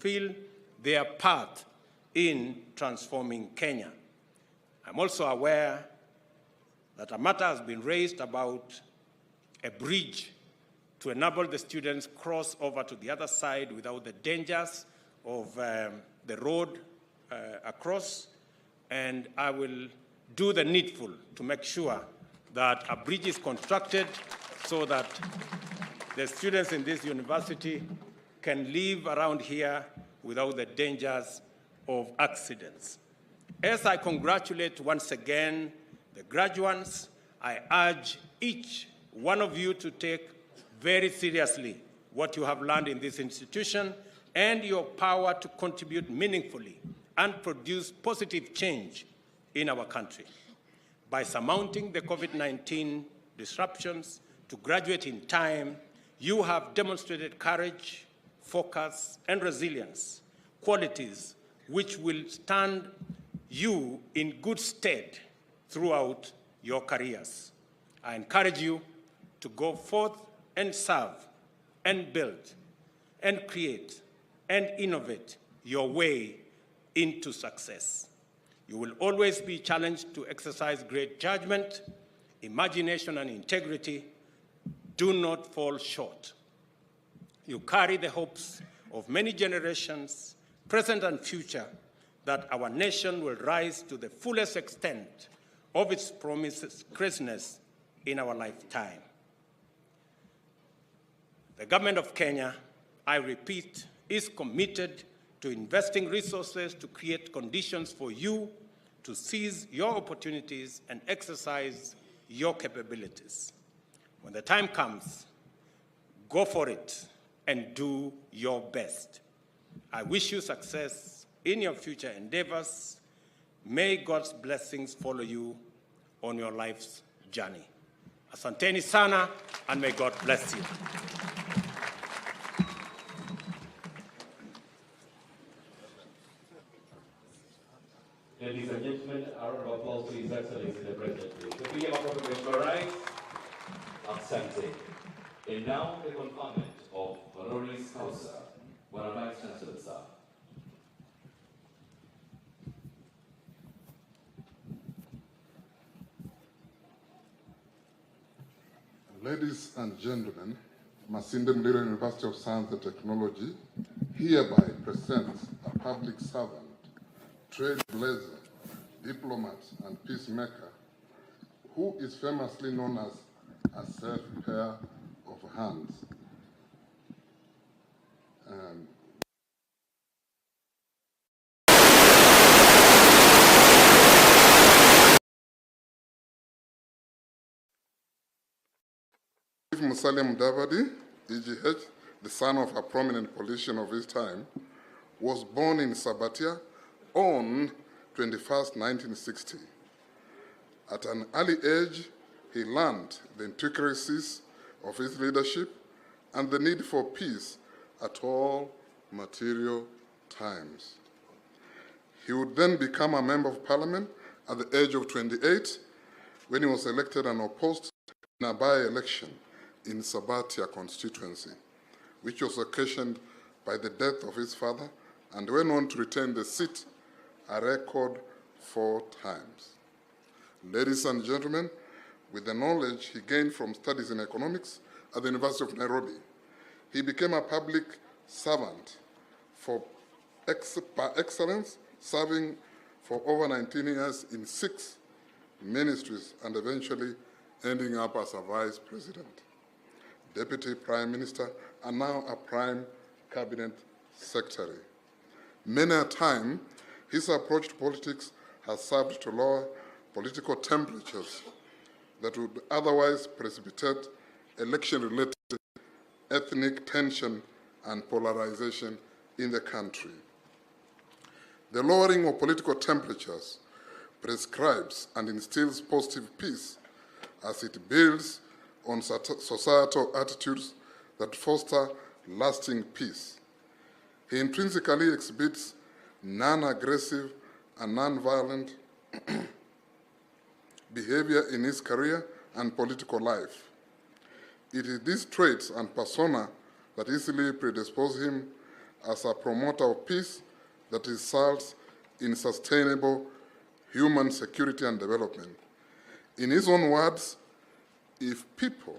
fulfill their part in transforming Kenya. I'm also aware that a matter has been raised about a bridge to enable the students cross over to the other side without the dangers of the road across, and I will do the needful to make sure that a bridge is constructed so that the students in this university can live around here without the dangers of accidents. As I congratulate once again the graduates, I urge each one of you to take very seriously what you have learned in this institution and your power to contribute meaningfully and produce positive change in our country. By surmounting the COVID-19 disruptions to graduate in time, you have demonstrated courage, focus, and resilience, qualities which will stand you in good stead throughout your careers. I encourage you to go forth and serve and build and create and innovate your way into success. You will always be challenged to exercise great judgment, imagination, and integrity. Do not fall short. You carry the hopes of many generations, present and future, that our nation will rise to the fullest extent of its promised greatness in our lifetime. The government of Kenya, I repeat, is committed to investing resources to create conditions for you to seize your opportunities and exercise your capabilities. When the time comes, go for it and do your best. I wish you success in your future endeavors. May God's blessings follow you on your life's journey. Asanteni sana, and may God bless you. Ladies and gentlemen, a round of applause to His Excellency the President. The PM of Professor Rice, Asante. And now the conferment of Honoris Causa, one of Vice Chancellor, sir. Ladies and gentlemen, Masinde Muliro University of Science and Technology hereby presents a public servant, trailblazer, diplomat, and peacemaker, who is famously known as a safe pair of hands. Musalia Mudavadi, EGH, the son of a prominent politician of his time, was born in Sabatia on 21st, 1960. At an early age, he learned the intricacies of his leadership and the need for peace at all material times. He would then become a member of parliament at the age of 28 when he was elected and opposed in a by-election in Sabatia constituency, which was occasioned by the death of his father, and went on to retain the seat a record 4 times. Ladies and gentlemen, with the knowledge he gained from studies in economics at the University of Nairobi, he became a public servant by excellence, serving for over 19 years in 6 ministries and eventually ending up as a vice president, deputy prime minister, and now a prime cabinet secretary. Many a time, his approach to politics has served to lower political temperatures that would otherwise precipitate election-related ethnic tension and polarization in the country. The lowering of political temperatures prescribes and instills positive peace as it builds on societal attitudes that foster lasting peace. He intrinsically exhibits non-aggressive and non-violent behavior in his career and political life. It is these traits and persona that easily predispose him as a promoter of peace that results in sustainable human security and development. In his own words, if people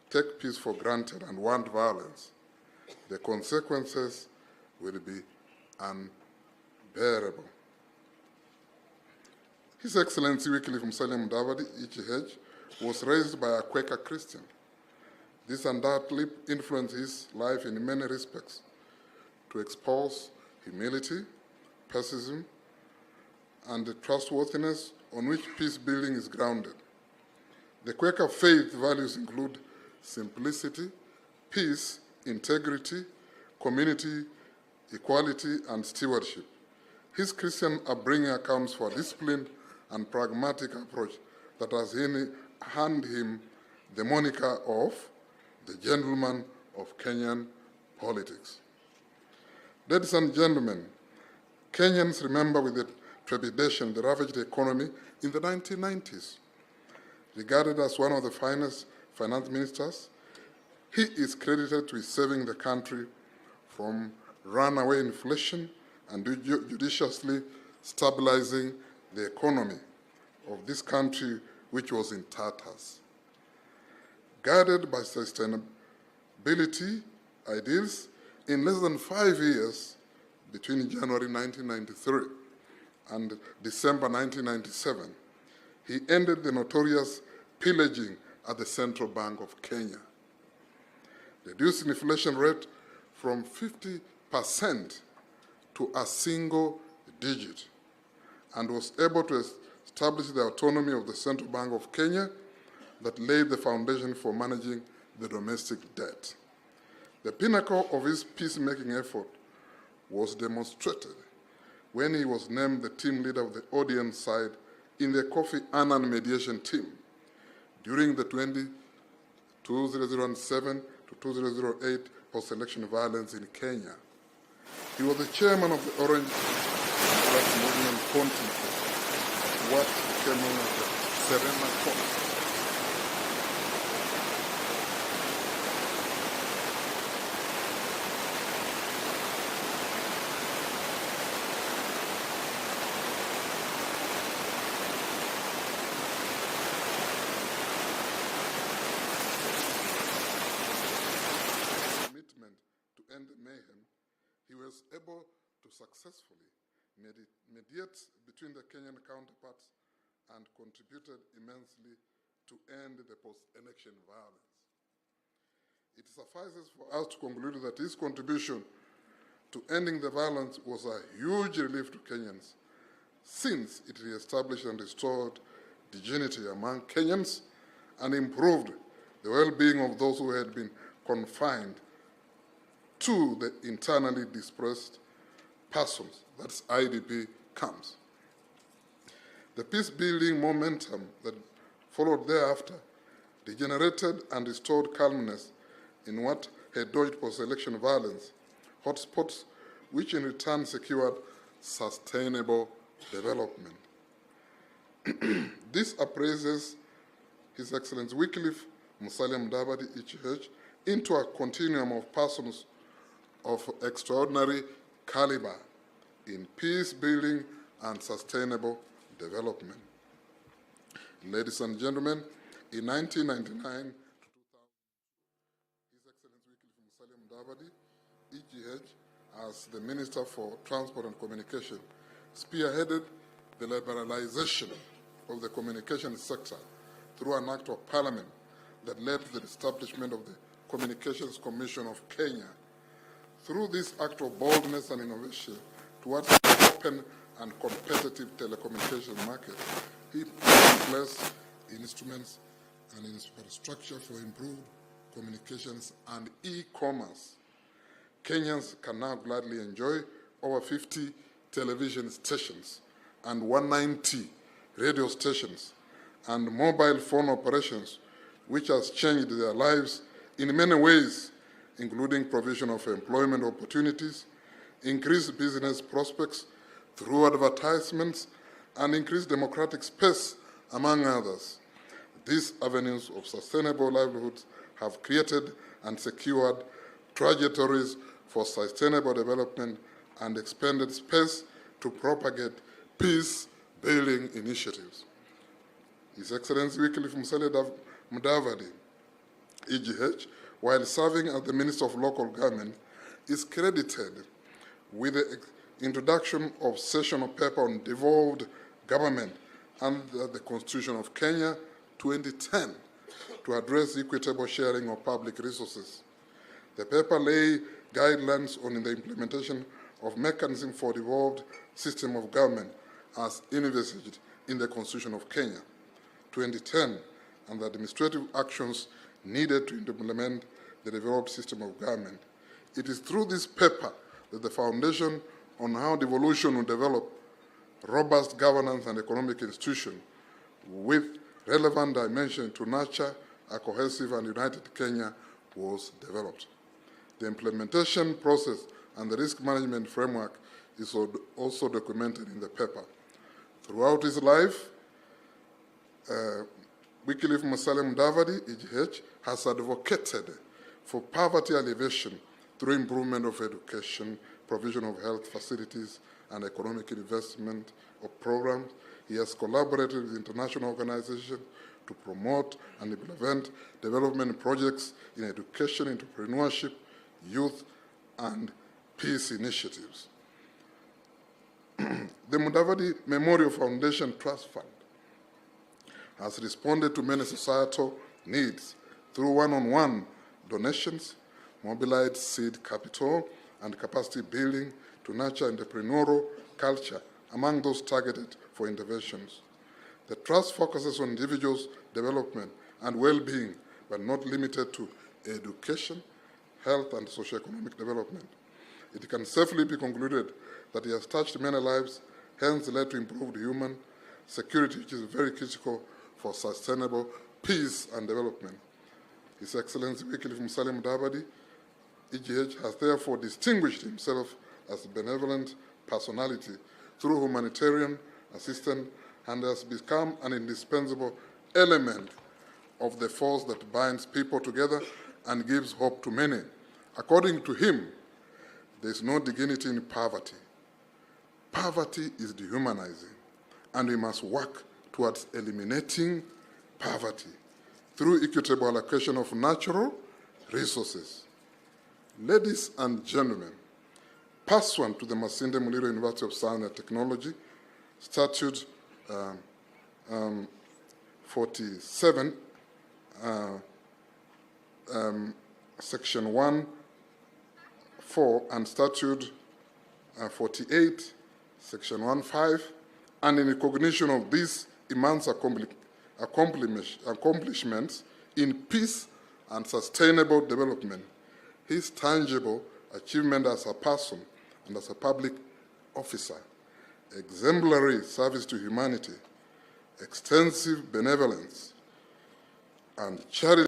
take peace for granted and want violence, the consequences will be unbearable. His Excellency Wycliffe Musalia Mudavadi, EGH, was raised by a Quaker Christian. This undoubtedly influenced his life in many respects to expose humility, pessimism, and the trustworthiness on which peace building is grounded. The Quaker faith values include simplicity, peace, integrity, community, equality, and stewardship. His Christian upbringing accounts for a disciplined and pragmatic approach that has earned him the moniker of the gentleman of Kenyan politics. Ladies and gentlemen, Kenyans remember with trepidation the ravaged economy in the 1990s. Regarded as one of the finest finance ministers, he is credited with saving the country from runaway inflation and judiciously stabilizing the economy of this country, which was in tatters. Guided by sustainability ideals, in less than 5 years, between January 1993 and December 1997, he ended the notorious pillaging at the Central Bank of Kenya, reduced inflation rate from 50% to a single digit, and was able to establish the autonomy of the Central Bank of Kenya that laid the foundation for managing the domestic debt. The pinnacle of his peacemaking effort was demonstrated when he was named the team leader of the audience side in the Kofi Annan mediation team during the 2007 to 2008 post-election violence in Kenya. He was the chairman of the Orange Rights Movement Continent, what became known as the Serena Corps. Able to successfully mediate between the Kenyan counterparts and contributed immensely to end the post-election violence. It suffices for us to conclude that his contribution to ending the violence was a huge relief to Kenyans, since it re-established and restored dignity among Kenyans and improved the well-being of those who had been confined to the internally displaced persons, that's IDP camps. The peace-building momentum that followed thereafter degenerated and restored calmness in what had dodged post-election violence, hotspots which in return secured sustainable development. This appraises His Excellency Wycliffe Musalia Mudavadi, EGH, into a continuum of persons of extraordinary caliber in peace building and sustainable development. Ladies and gentlemen, in 1999 to 2000, His Excellency Wycliffe Musalia Mudavadi, EGH, as the Minister for Transport and Communication, spearheaded the liberalization of the communications sector through an act of parliament that led to the establishment of the Communications Commission of Kenya. Through this act of boldness and innovation towards an open and competitive telecommunications market, he put in place instruments and infrastructure for improved communications and e-commerce. Kenyans can now gladly enjoy over 50 television stations and 190 radio stations and mobile phone operations, which has changed their lives in many ways, including provision of employment opportunities, increased business prospects through advertisements, and increased democratic space, among others. These avenues of sustainable livelihoods have created and secured trajectories for sustainable development and expanded space to propagate peace-building initiatives. His Excellency Wycliffe Mudavadi, EGH, while serving as the Minister of Local Government, is credited with the introduction of sessional paper on devolved government under the Constitution of Kenya 2010 to address equitable sharing of public resources. The paper lay guidelines on the implementation of mechanism for devolved system of government as envisaged in the Constitution of Kenya 2010 and the administrative actions needed to implement the devolved system of government. It is through this paper that the foundation on how devolution will develop robust governance and economic institutions with relevant dimension to nurture a cohesive and united Kenya was developed. The implementation process and the risk management framework is also documented in the paper. Throughout his life, Wycliffe Mudavadi, EGH, has advocated for poverty alleviation through improvement of education, provision of health facilities, and economic investment of programs. He has collaborated with international organizations to promote and implement development projects in education, entrepreneurship, youth, and peace initiatives. The Mudavadi Memorial Foundation Trust Fund has responded to many societal needs through one-on-one donations, mobilized seed capital, and capacity building to nurture entrepreneurial culture among those targeted for interventions. The trust focuses on individuals' development and well-being, but not limited to education, health, and socioeconomic development. It can safely be concluded that it has touched many lives, hence led to improved human security, which is very critical for sustainable peace and development. His Excellency Wycliffe Mudavadi, EGH, has therefore distinguished himself as a benevolent personality through humanitarian assistance and has become an indispensable element of the force that binds people together and gives hope to many. According to him, there is no dignity in poverty. Poverty is dehumanizing, and we must work towards eliminating poverty through equitable allocation of natural resources. Ladies and gentlemen, pursuant to the Masinde Muliro University of Science and Technology, Statute 47, Section 1(4), and Statute 48, Section 1(5), and in recognition of these immense accomplishments in peace and sustainable development, his tangible achievement as a person and as a public officer, exemplary service to humanity, extensive benevolence, and charity